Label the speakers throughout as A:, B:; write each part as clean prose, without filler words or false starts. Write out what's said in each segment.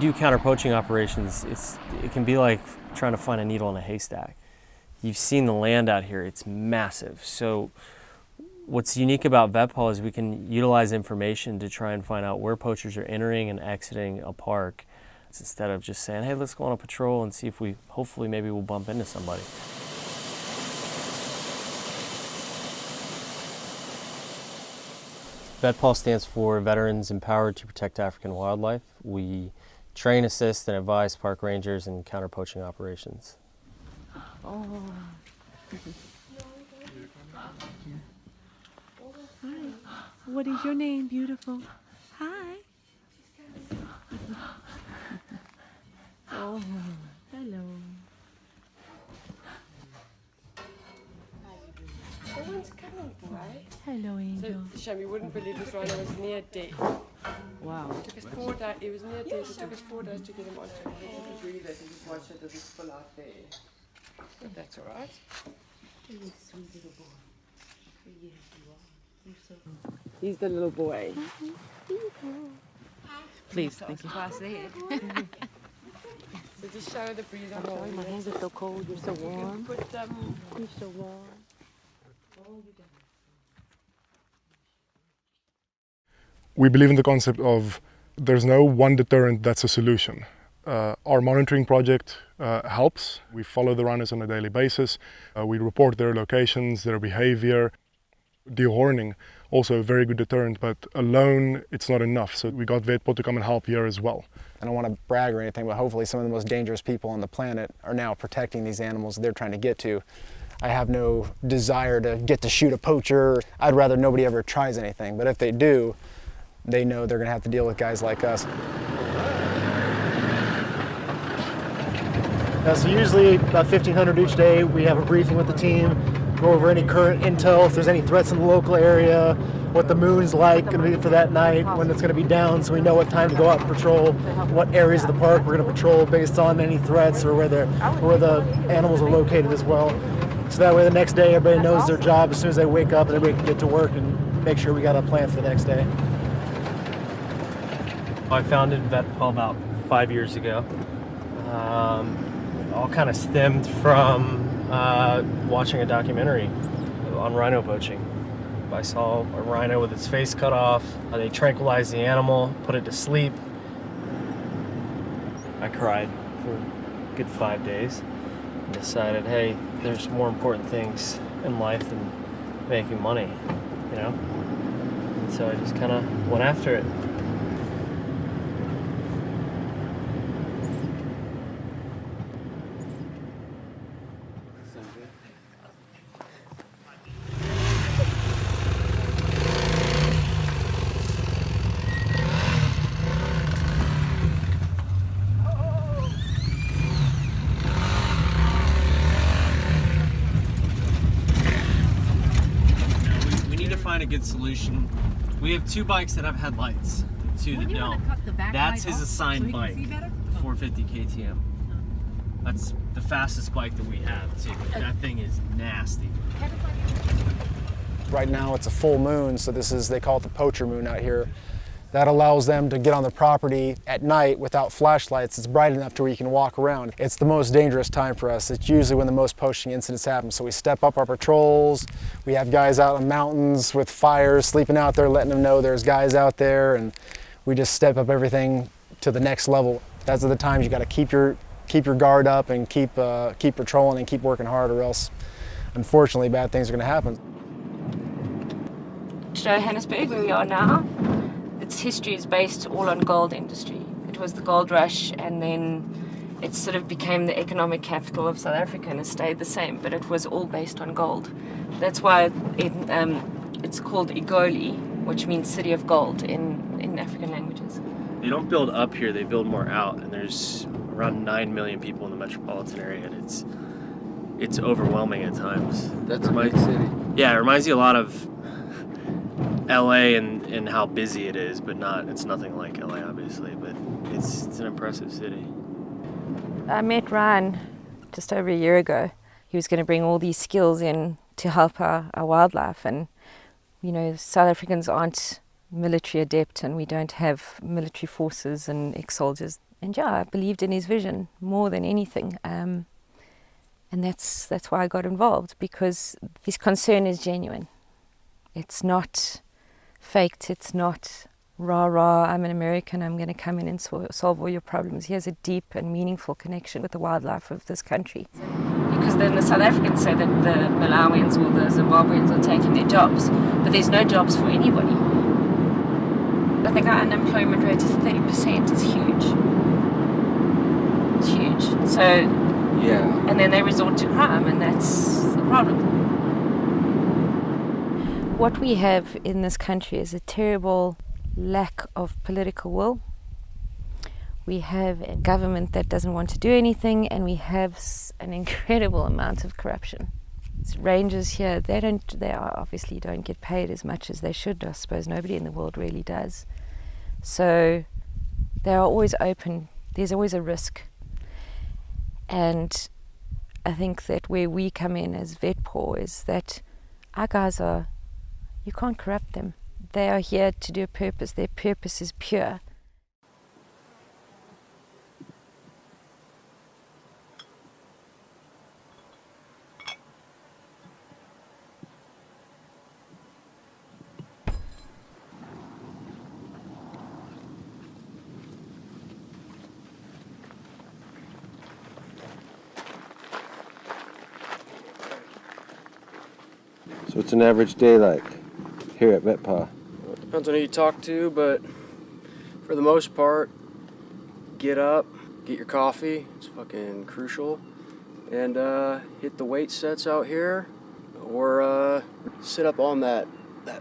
A: do counter-poaching operations, it can be like trying to find a needle in a haystack. You've seen the land out here, it's massive. So what's unique about VETPAW is we can utilize information to try and find out where poachers are entering and exiting a park, instead of just saying, hey, let's go on a patrol and see if we, hopefully maybe we'll bump into somebody. VETPAW stands for Veterans Empowered to Protect African Wildlife. We train, assist, and advise park rangers in counter-poaching operations.
B: Oh. Hi. What is your name, beautiful? Hi. Oh, hello.
C: Someone's coming, right?
B: Hello, Angel.
C: So, Sham, you wouldn't believe this rhino was near dead.
B: Wow.
C: It took us 4 days. It was near dead. It took us 4 days to get him onto a breather and just watch it as it spill out there. But that's all right.
B: You're a sweet little boy. Yes, you are. You're so...
C: He's the little boy.
B: Please, thank you.
C: So just show the breather.
B: I'm sorry, my hands are so cold. You're so warm.
C: Put,
B: You're so warm.
D: We believe in the concept of there's no one deterrent that's a solution. Our monitoring project helps. We follow the runners on a daily basis. We report their locations, their behavior. Dehorning, also a very good deterrent, but alone it's not enough. So we got VETPAW to come and help here as well.
E: I don't want to brag or anything, but hopefully some of the most dangerous people on the planet are now protecting these animals they're trying to get to. I have no desire to get to shoot a poacher. I'd rather nobody ever tries anything, but if they do, they know they're going to have to deal with guys like us.
F: So usually about 1,500 each day, we have a briefing with the team, go over any current intel, if there's any threats in the local area, what the moon's like going to be for that night, when it's going to be down, so we know what time to go out and patrol, what areas of the park we're going to patrol based on any threats or where the animals are located as well. So that way the next day everybody knows their job as soon as they wake up and everybody can get to work and make sure we got a plan for the next day.
A: I founded VETPAW about 5 years ago. All kind of stemmed from watching a documentary on rhino poaching. I saw a rhino with its face cut off. They tranquilized the animal, put it to sleep. I cried for a good 5 days and decided, hey, there's more important things in life than making money, you know? And so I just kind of went after it. Find a good solution. We have 2 bikes that have headlights, 2 that don't. That's his assigned bike, 450 KTM. That's the fastest bike that we have too. That thing is nasty.
E: Right now it's a full moon, so they call it the poacher moon out here. That allows them to get on the property at night without flashlights. It's bright enough to where you can walk around. It's the most dangerous time for us. It's usually when the most poaching incidents happen. So we step up our patrols. We have guys out in the mountains with fires, sleeping out there, letting them know there's guys out there, and we just step up everything to the next level. Those are the times you got to keep your guard up and keep patrolling and keep working hard, or else, unfortunately, bad things are going to happen.
G: Johannesburg, where we are now, its history is based all on gold industry. It was the gold rush, and then it sort of became the economic capital of South Africa, and it stayed the same, but it was all based on gold. That's why it's called Igoli, which means city of gold in African languages.
A: They don't build up here, they build more out, and there's around 9 million people in the metropolitan area, and it's overwhelming at times.
H: That's a big city.
A: Yeah, it reminds you a lot of LA and how busy it is, but it's nothing like LA obviously, but it's an impressive city.
G: I met Ryan just over a year ago. He was going to bring all these skills in to help our wildlife, and you know, South Africans aren't military adept, and we don't have military forces and ex-soldiers
H: And yeah, I believed in his vision more than anything. And that's why I got involved, because his concern is genuine. It's not faked, it's not rah rah, I'm an American, I'm going to come in and solve all your problems. He has a deep and meaningful connection with the wildlife of this country.
G: Because then the South Africans say that the Malawians or the Zimbabweans are taking their jobs, but there's no jobs for anybody. I think our unemployment rate is 30%, it's huge. It's huge. So,
A: Yeah.
G: and then they resort to crime, and that's the problem.
H: What we have in this country is a terrible lack of political will. We have a government that doesn't want to do anything, and we have an incredible amount of corruption. Rangers here, they obviously don't get paid as much as they should. I suppose nobody in the world really does. So they are always open. There's always a risk. And I think that where we come in as VETPAW is that our guys you can't corrupt them. They are here to do a purpose. Their purpose is pure.
I: So what's an average day like here at VETPAW?
J: Well, it depends on who you talk to, but for the most part, get up, get your coffee, it's fucking crucial, and hit the weight sets out here, or sit up on that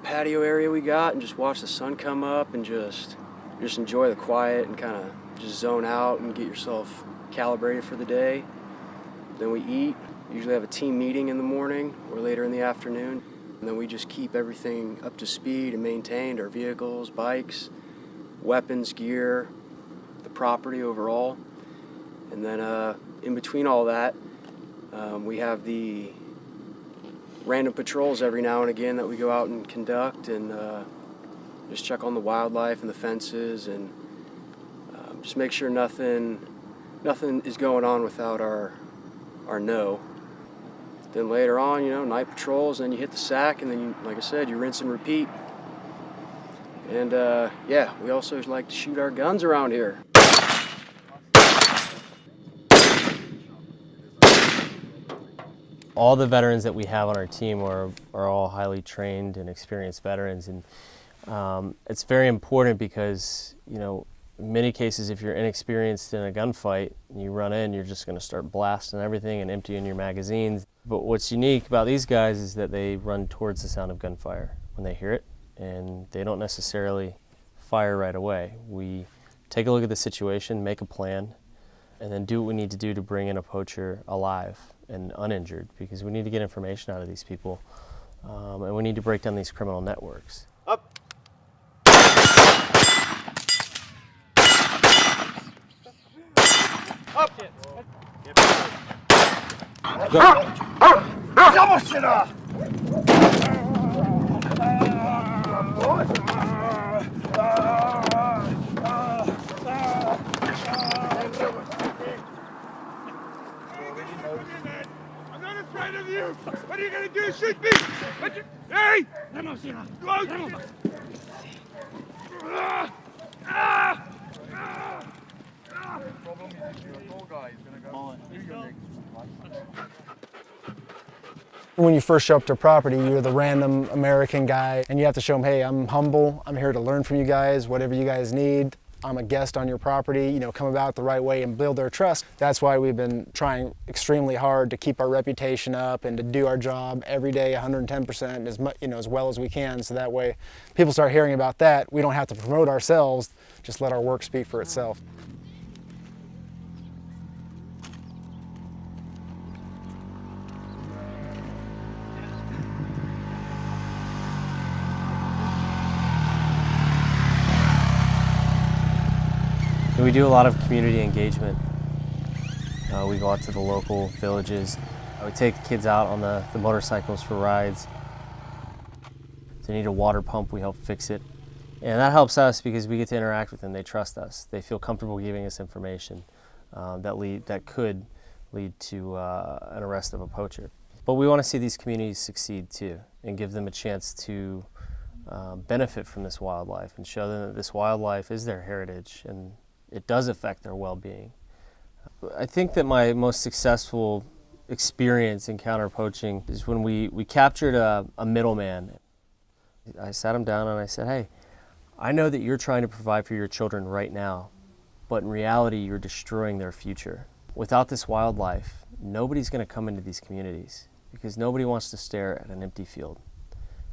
J: patio area we got and just watch the sun come up and just enjoy the quiet and kind of just zone out and get yourself calibrated for the day. Then we eat. Usually have a team meeting in the morning or later in the afternoon. And then we just keep everything up to speed and maintained, our vehicles, bikes, weapons, gear, the property overall. And then in between all that, we have the random patrols every now and again that we go out and conduct and just check on the wildlife and the fences and just make sure nothing is going on without our no. Then later on, night patrols, then you hit the sack, and then, like I said, you rinse and repeat. And yeah, we also like to shoot our guns around here.
A: All the veterans that we have on our team are all highly trained and experienced veterans, and it's very important because, in many cases, if you're inexperienced in a gunfight, you run in, you're just going to start blasting everything and emptying your magazines. But what's unique about these guys is that they run towards the sound of gunfire when they hear it, and they don't necessarily fire right away. We take a look at the situation, make a plan, and then do what we need to do to bring in a poacher alive and uninjured, because we need to get information out of these people, and we need to break down these criminal networks.
J: Up! Up!
I: Go!
K: I'm not afraid of you! What are you gonna do? Shoot me! Hey!
E: When you first show up to a property, you're the random American guy, and you have to show them, hey, I'm humble, I'm here to learn from you guys, whatever you guys need. I'm a guest on your property, come about it the right way and build their trust. That's why we've been trying extremely hard to keep our reputation up and to do our job every day 110% as well as we can, so that way people start hearing about that. We don't have to promote ourselves, just let our work speak for itself.
A: We do a lot of community engagement. We go out to the local villages. We take the kids out on the motorcycles for rides. If they need a water pump, we help fix it. And that helps us because we get to interact with them. They trust us. They feel comfortable giving us information that could lead to an arrest of a poacher. But we want to see these communities succeed too and give them a chance to benefit from this wildlife and show them that this wildlife is their heritage and it does affect their well-being. I think that my most successful experience in counter poaching is when we captured a middleman. I sat him down and I said, hey, I know that you're trying to provide for your children right now, but in reality you're destroying their future. Without this wildlife, nobody's going to come into these communities because nobody wants to stare at an empty field.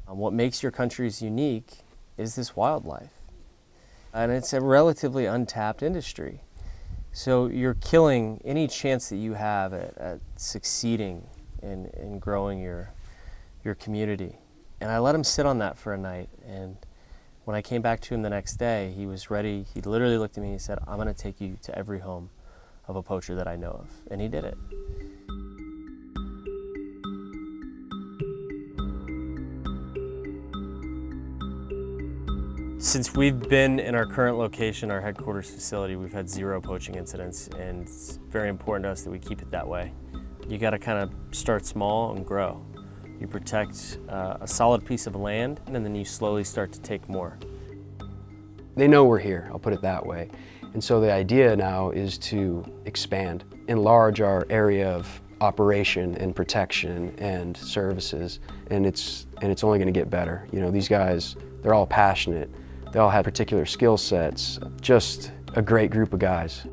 A: What makes your countries unique is this wildlife. And it's a relatively untapped industry. So you're killing any chance that you have at succeeding in growing your community. And I let him sit on that for a night. And when I came back to him the next day, he was ready. He literally looked at me and he said, I'm going to take you to every home of a poacher that I know of. And he did it. Since we've been in our current location, our headquarters facility, we've had 0 poaching incidents, and it's very important to us that we keep it that way. You got to kind of start small and grow. You protect a solid piece of land, and then you slowly start to take more.
L: They know we're here, I'll put it that way. And so the idea now is to expand, enlarge our area of operation and protection and services, and it's only going to get better. You know, these guys, they're all passionate. They all have particular skill sets. Just a great group of guys.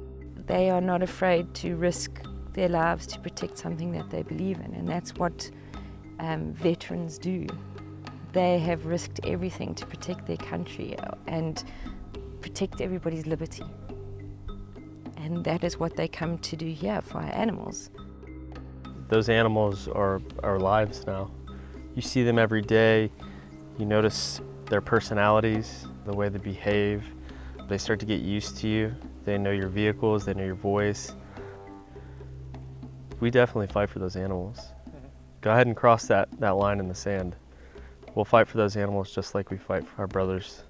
H: They are not afraid to risk their lives to protect something that they believe in, and that's what veterans do. They have risked everything to protect their country and protect everybody's liberty. And that is what they come to do here for our animals.
A: Those animals are our lives now. You see them every day. You notice their personalities, the way they behave. They start to get used to you. They know your vehicles, they know your voice. We definitely fight for those animals. Go ahead and cross that line in the sand. We'll fight for those animals just like we fight for our brothers